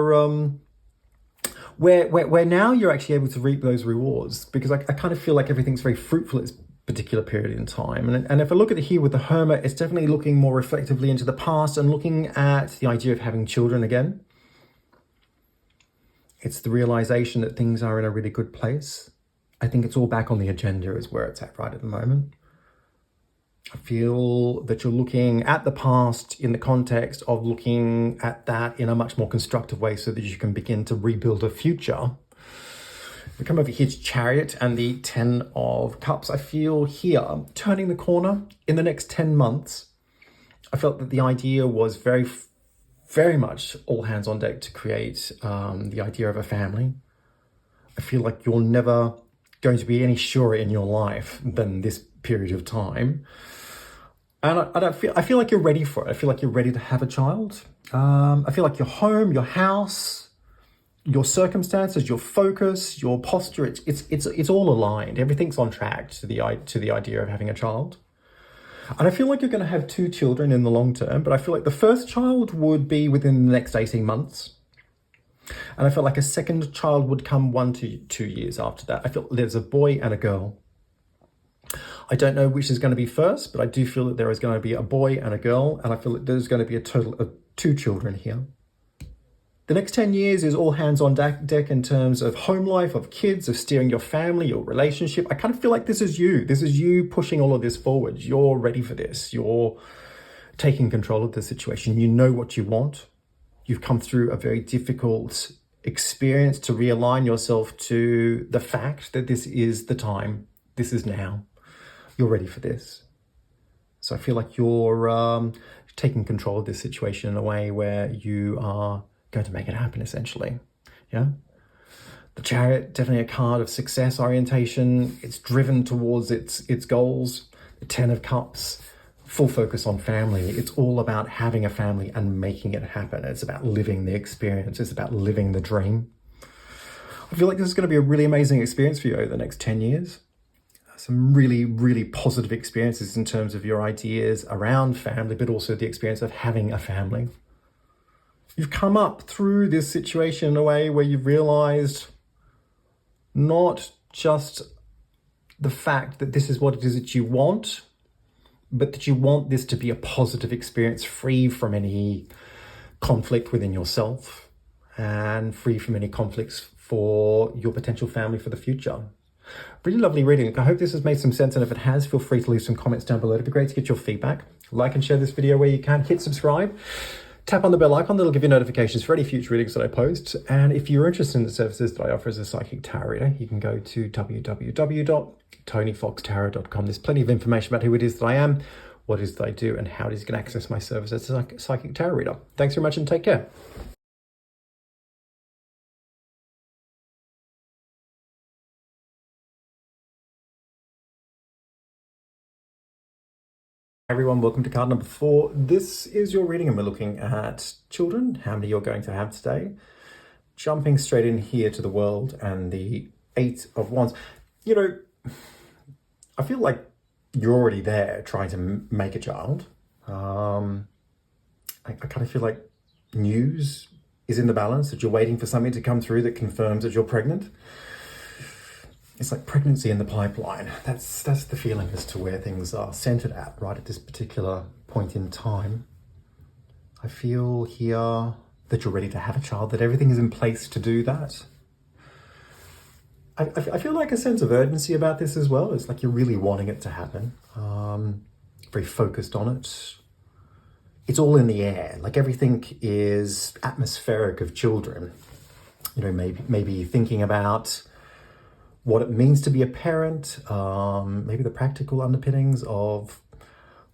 now you're actually able to reap those rewards, because I kind of feel like everything's very fruitful at this particular period in time. And if I look at it here with the Hermit, it's definitely looking more reflectively into the past and looking at the idea of having children again. It's the realization that things are in a really good place. I think it's all back on the agenda is where it's at right at the moment. I feel that you're looking at the past in the context of looking at that in a much more constructive way so that you can begin to rebuild a future We come over here to Chariot and the 10 of Cups. I feel here, turning the corner in the next 10 months. I felt that the idea was very much all hands on deck to create the idea of a family. I feel like you're never going to be any surer in your life than this period of time. And I feel like you're ready for it. I feel like you're ready to have a child. I feel like your home, your house, your circumstances, your focus, your posture, it's all aligned. Everything's on track to the idea of having a child. And I feel like you're going to have 2 children in the long term, but I feel like the first child would be within the next 18 months. And I feel like a second child would come 1 to 2 years after that. I feel there's a boy and a girl. I don't know which is going to be first, but I do feel that there is going to be a boy and a girl, and I feel that there's going to be a total of 2 children here. The next 10 years is all hands on deck in terms of home life, of kids, of steering your family, your relationship. I kind of feel like this is you. This is you pushing all of this forward. You're ready for this. You're taking control of the situation. You know what you want. You've come through a very difficult experience to realign yourself to the fact that this is the time. This is now. You're ready for this. So I feel like you're taking control of this situation in a way where you are going to make it happen, essentially. Yeah. The Chariot, definitely a card of success orientation. It's driven towards its goals. The 10 of Cups, full focus on family. It's all about having a family and making it happen. It's about living the experience. It's about living the dream. I feel like this is going to be a really amazing experience for you over the next 10 years. Some really, really positive experiences in terms of your ideas around family, but also the experience of having a family. You've come up through this situation in a way where you've realized not just the fact that this is what it is that you want, but that you want this to be a positive experience, free from any conflict within yourself and free from any conflicts for your potential family for the future. Really lovely reading. I hope this has made some sense, and if it has, feel free to leave some comments down below. It'd be great to get your feedback. Like and share this video where you can. Hit subscribe. Tap on the bell icon, that'll give you notifications for any future readings that I post. And if you're interested in the services that I offer as a psychic tarot reader, you can go to www.tonyfoxtarot.com. There's plenty of information about who it is that I am, what it is that I do, and how it is you can access my service as a psychic tarot reader. Thanks very much and take care. Everyone, welcome to card number 4. This is your reading and we're looking at children, how many you're going to have today. Jumping straight in here to the world and the 8 of Wands. You know, I feel like you're already there trying to make a child. I kind of feel like news is in the balance, that you're waiting for something to come through that confirms that you're pregnant. It's like pregnancy in the pipeline. That's the feeling as to where things are centered at right at this particular point in time. I feel here that you're ready to have a child, that everything is in place to do that. I feel like a sense of urgency about this as well. It's like you're really wanting it to happen. Very focused on it. It's all in the air. Like everything is atmospheric of children. You know, maybe thinking about what it means to be a parent, maybe the practical underpinnings of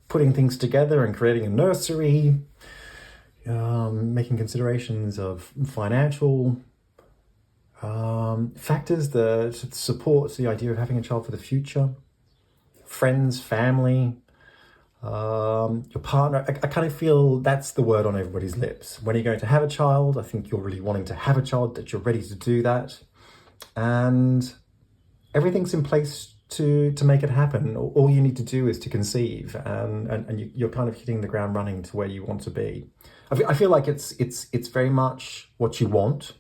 putting things together and creating a nursery, making considerations of financial factors that support the idea of having a child for the future, friends, family, your partner. I kind of feel that's the word on everybody's lips. When are you going to have a child? I think you're really wanting to have a child, that you're ready to do that. And everything's in place to make it happen. All you need to do is to conceive, and you're kind of hitting the ground running to where you want to be. I feel like it's very much what you want.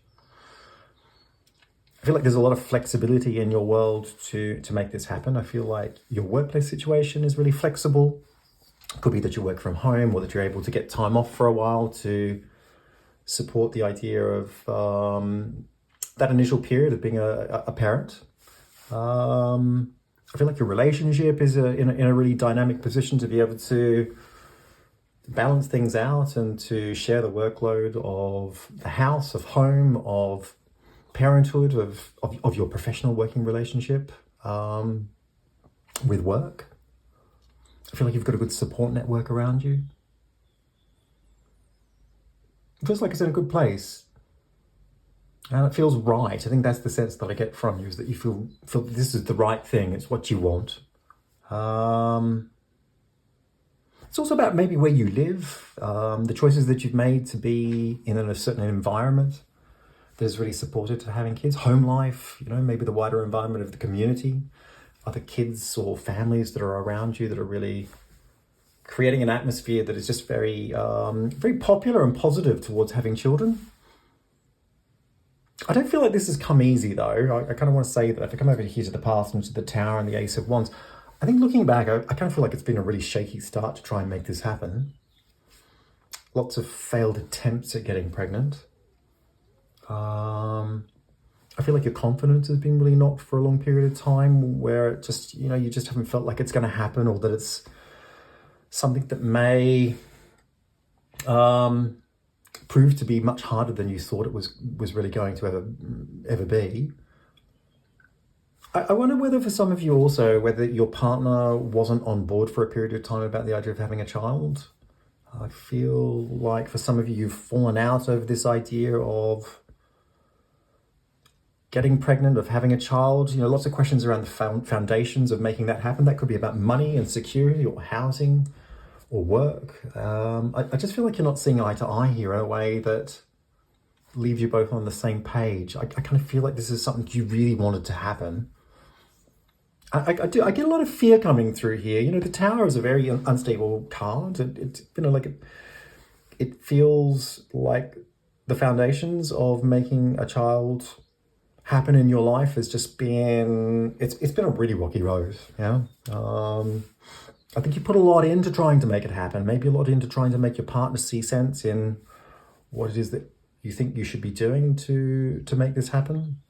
I feel like there's a lot of flexibility in your world to make this happen. I feel like your workplace situation is really flexible. It could be that you work from home, or that you're able to get time off for a while to support the idea of that initial period of being a parent. I feel like your relationship is in a really dynamic position to be able to balance things out and to share the workload of the house, of home, of parenthood, of your professional working relationship, with work. I feel like you've got a good support network around you. It feels like it's in a good place. And it feels right. I think that's the sense that I get from you, is that you feel this is the right thing. It's what you want. It's also about maybe where you live, the choices that you've made to be in a certain environment that is really supportive to having kids. Home life, maybe the wider environment of the community, other kids or families that are around you that are really creating an atmosphere that is just very, very popular and positive towards having children. I don't feel like this has come easy, though. I kind of want to say that if I come over here to the past and to the Tower and the Ace of Wands, I think looking back, I kind of feel like it's been a really shaky start to try and make this happen. Lots of failed attempts at getting pregnant. I feel like your confidence has been really knocked for a long period of time, where it just, you just haven't felt like it's going to happen, or that it's something that may prove to be much harder than you thought it was really going to ever be. I wonder whether for some of you also, whether your partner wasn't on board for a period of time about the idea of having a child. I feel like for some of you, you've fallen out over this idea of getting pregnant, of having a child. Lots of questions around the foundations of making that happen. That could be about money and security, or housing, or work. I just feel like you're not seeing eye to eye here in a way that leaves you both on the same page. I kind of feel like this is something you really wanted to happen. I get a lot of fear coming through here. The Tower is a very unstable card. It feels like the foundations of making a child happen in your life has just been, it's been a really rocky road. I think you put a lot into trying to make it happen, maybe a lot into trying to make your partner see sense in what it is that you think you should be doing to make this happen.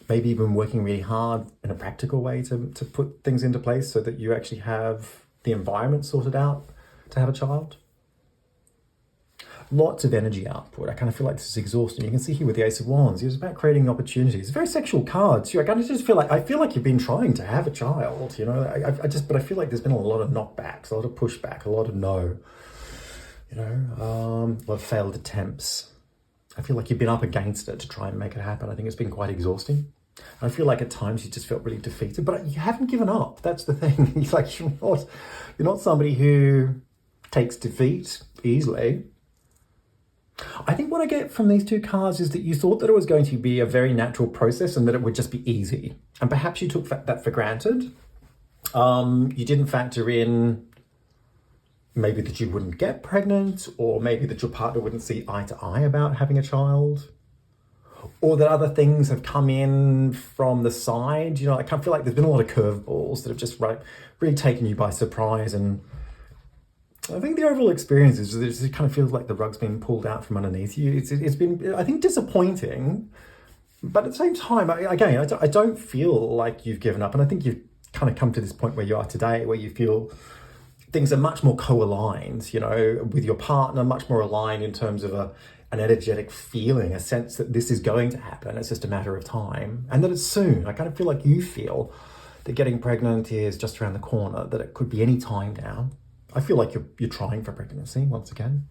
Maybe even working really hard in a practical way to put things into place so that you actually have the environment sorted out to have a child. Lots of energy output. I kind of feel like this is exhausting. You can see here with the Ace of Wands, it's about creating opportunities. It's a very sexual card too. I kind of just feel like you've been trying to have a child, but I feel like there's been a lot of knockbacks, a lot of pushback, a lot of no, a lot of failed attempts. I feel like you've been up against it to try and make it happen. I think it's been quite exhausting. I feel like at times you just felt really defeated, but you haven't given up. That's the thing. You're not somebody who takes defeat easily. I think what I get from these two cards is that you thought that it was going to be a very natural process and that it would just be easy. And perhaps you took that for granted. You didn't factor in maybe that you wouldn't get pregnant, or maybe that your partner wouldn't see eye to eye about having a child, or that other things have come in from the side. I kind of feel like there's been a lot of curveballs that have just really taken you by surprise. And I think the overall experience is that it kind of feels like the rug's been pulled out from underneath you. It's been, I think, disappointing, but at the same time, I don't feel like you've given up. And I think you've kind of come to this point where you are today, where you feel things are much more co-aligned, with your partner, much more aligned in terms of an energetic feeling, a sense that this is going to happen. It's just a matter of time, and that it's soon. I kind of feel like you feel that getting pregnant is just around the corner, that it could be any time now. I feel like you're trying for pregnancy once again.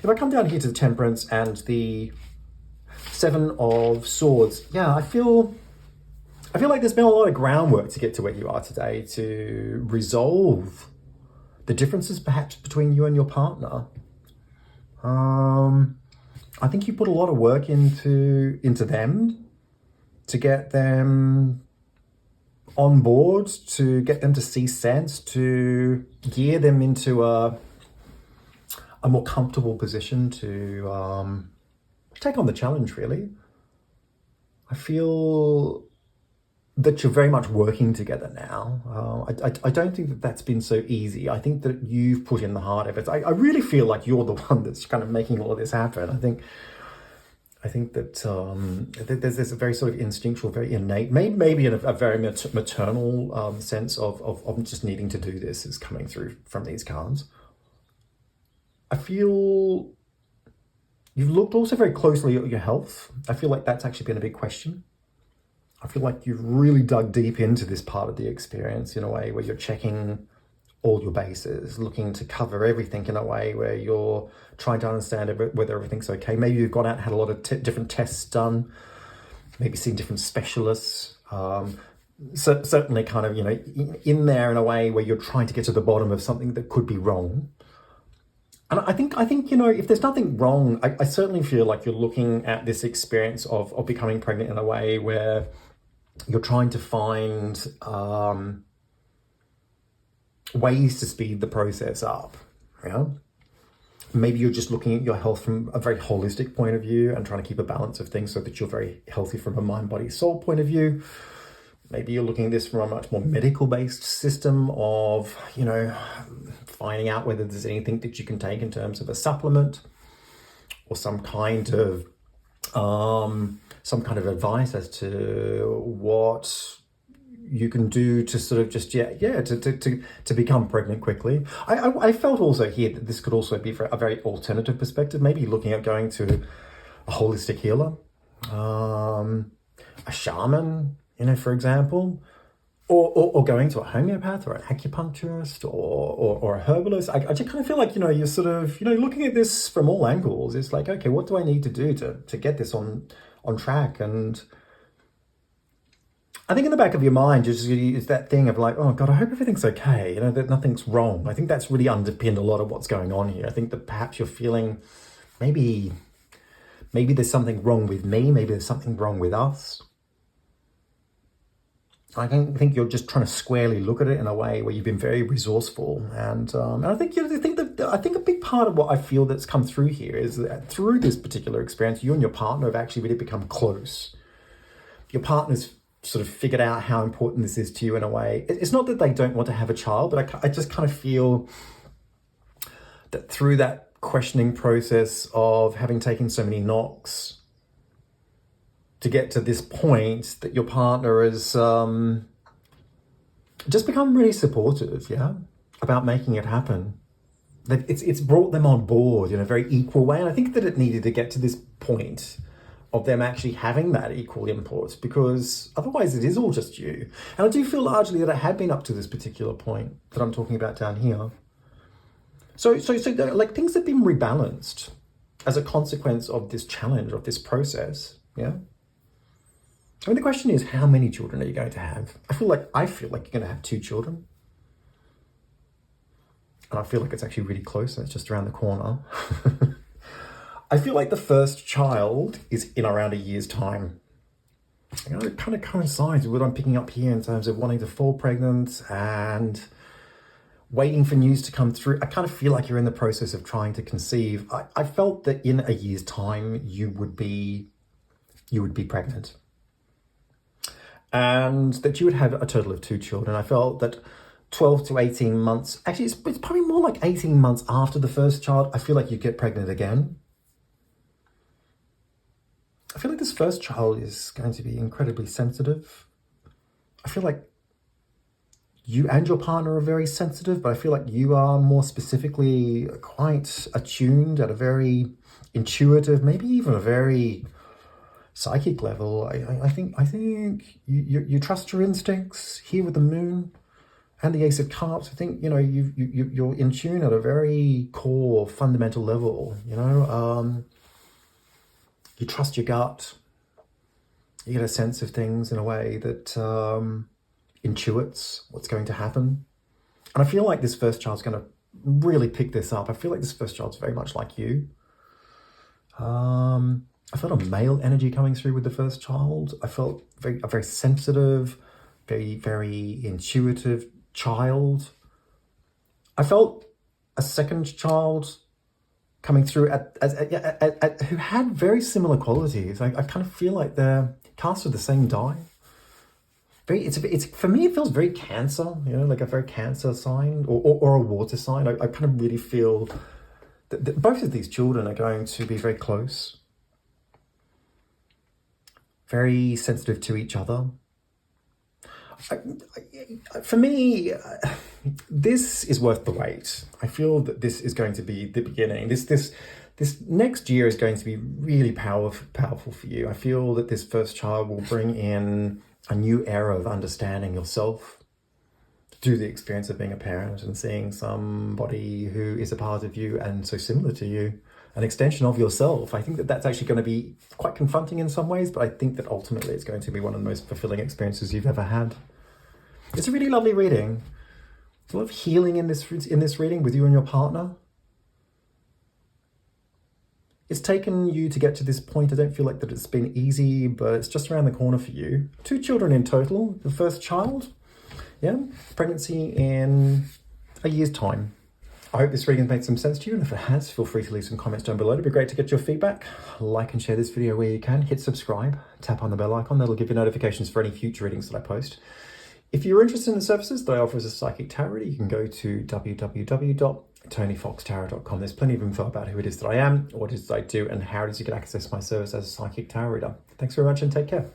If I come down here to the Temperance and the Seven of Swords, I feel like there's been a lot of groundwork to get to where you are today, to resolve the differences perhaps between you and your partner. I think you put a lot of work into them to get them on board, to get them to see sense, to gear them into a more comfortable position to take on the challenge, really. I feel that you're very much working together now. I don't think that that's been so easy. I think that you've put in the hard efforts. I really feel like you're the one that's kind of making all of this happen. I think that there's a very sort of instinctual, very innate, maybe in a very maternal sense of just needing to do this is coming through from these cards. I feel You've looked also very closely at your health. I feel like that's actually been a big question. I feel like you've really dug deep into this part of the experience in a way where you're checking all your bases, looking to cover everything in a way where you're trying to understand whether everything's okay. Maybe you've gone out and had a lot of different tests done, maybe seen different specialists. Certainly kind of, in there in a way where you're trying to get to the bottom of something that could be wrong. And I think, if there's nothing wrong, I certainly feel like you're looking at this experience of becoming pregnant in a way where you're trying to find ways to speed the process up. Yeah. Maybe you're just looking at your health from a very holistic point of view and trying to keep a balance of things so that you're very healthy from a mind, body, soul point of view. Maybe you're looking at this from a much more medical-based system of, finding out whether there's anything that you can take in terms of a supplement or some kind of advice as to what you can do to sort of just to become pregnant quickly. I felt also here that this could also be a very alternative perspective, maybe looking at going to a holistic healer, a shaman, for example, or going to a homeopath or an acupuncturist or a herbalist. I just kind of feel like, you're sort of, looking at this from all angles. It's like, okay, what do I need to do to get this on track? And I think in the back of your mind, is that thing of like, oh God, I hope everything's okay, that nothing's wrong. I think that's really underpinned a lot of what's going on here. I think that perhaps you're feeling maybe there's something wrong with me, maybe there's something wrong with us. I think you're just trying to squarely look at it in a way where you've been very resourceful, and I think I think a big part of what I feel that's come through here is that through this particular experience, you and your partner have actually really become close. Your partner's sort of figured out how important this is to you in a way. It's not that they don't want to have a child, but I just kind of feel that through that questioning process of having taken so many knocks to get to this point, that your partner has just become really supportive, about making it happen. That it's brought them on board in a very equal way, and I think that it needed to get to this point of them actually having that equal input, because otherwise it is all just you. And I do feel largely that it had been up to this particular point that I'm talking about down here. So like things have been rebalanced as a consequence of this challenge, of this process, I mean, the question is, how many children are you going to have? I feel like you're going to have 2 children. And I feel like it's actually really close, and it's just around the corner. I feel like the first child is in around a year's time. It kind of coincides with what I'm picking up here in terms of wanting to fall pregnant and waiting for news to come through. I kind of feel like you're in the process of trying to conceive. I felt that in a year's time, you would be pregnant. And that you would have a total of 2 children. I felt that 12 to 18 months, actually it's probably more like 18 months after the first child, I feel like you get pregnant again. I feel like this first child is going to be incredibly sensitive. I feel like you and your partner are very sensitive, but I feel like you are more specifically quite attuned at a very intuitive, maybe even a very psychic level. I think you trust your instincts here with the moon and the Ace of Cups. I think you're in tune at a very core, fundamental level. You trust your gut. You get a sense of things in a way that intuits what's going to happen. And I feel like this first child's going to really pick this up. I feel like this first child's very much like you. I felt a male energy coming through with the first child. I felt a very sensitive, very, very intuitive child. I felt a second child coming through who had very similar qualities. I kind of feel like they're cast with the same die. It's for me, it feels very Cancer, like a very Cancer sign or a water sign. I kind of really feel that both of these children are going to be very close. Very sensitive to each other. For me, this is worth the wait. I feel that this is going to be the beginning. This This next year is going to be really powerful for you. I feel that this first child will bring in a new era of understanding yourself through the experience of being a parent and seeing somebody who is a part of you and so similar to you, an extension of yourself. I think that that's actually going to be quite confronting in some ways, but I think that ultimately it's going to be one of the most fulfilling experiences you've ever had. It's a really lovely reading. There's a lot of healing in this reading with you and your partner. It's taken you to get to this point. I don't feel like that it's been easy, but it's just around the corner for you. 2 children in total, the first child. Yeah, pregnancy in a year's time. I hope this reading has made some sense to you, and if it has, feel free to leave some comments down below. It'd be great to get your feedback. Like and share this video where you can. Hit subscribe, tap on the bell icon. That'll give you notifications for any future readings that I post. If you're interested in the services that I offer as a psychic tarot reader, you can go to www.tonyfoxtarot.com. There's plenty of info about who it is that I am, what it is that I do, and how it is you can access my service as a psychic tarot reader. Thanks very much and take care.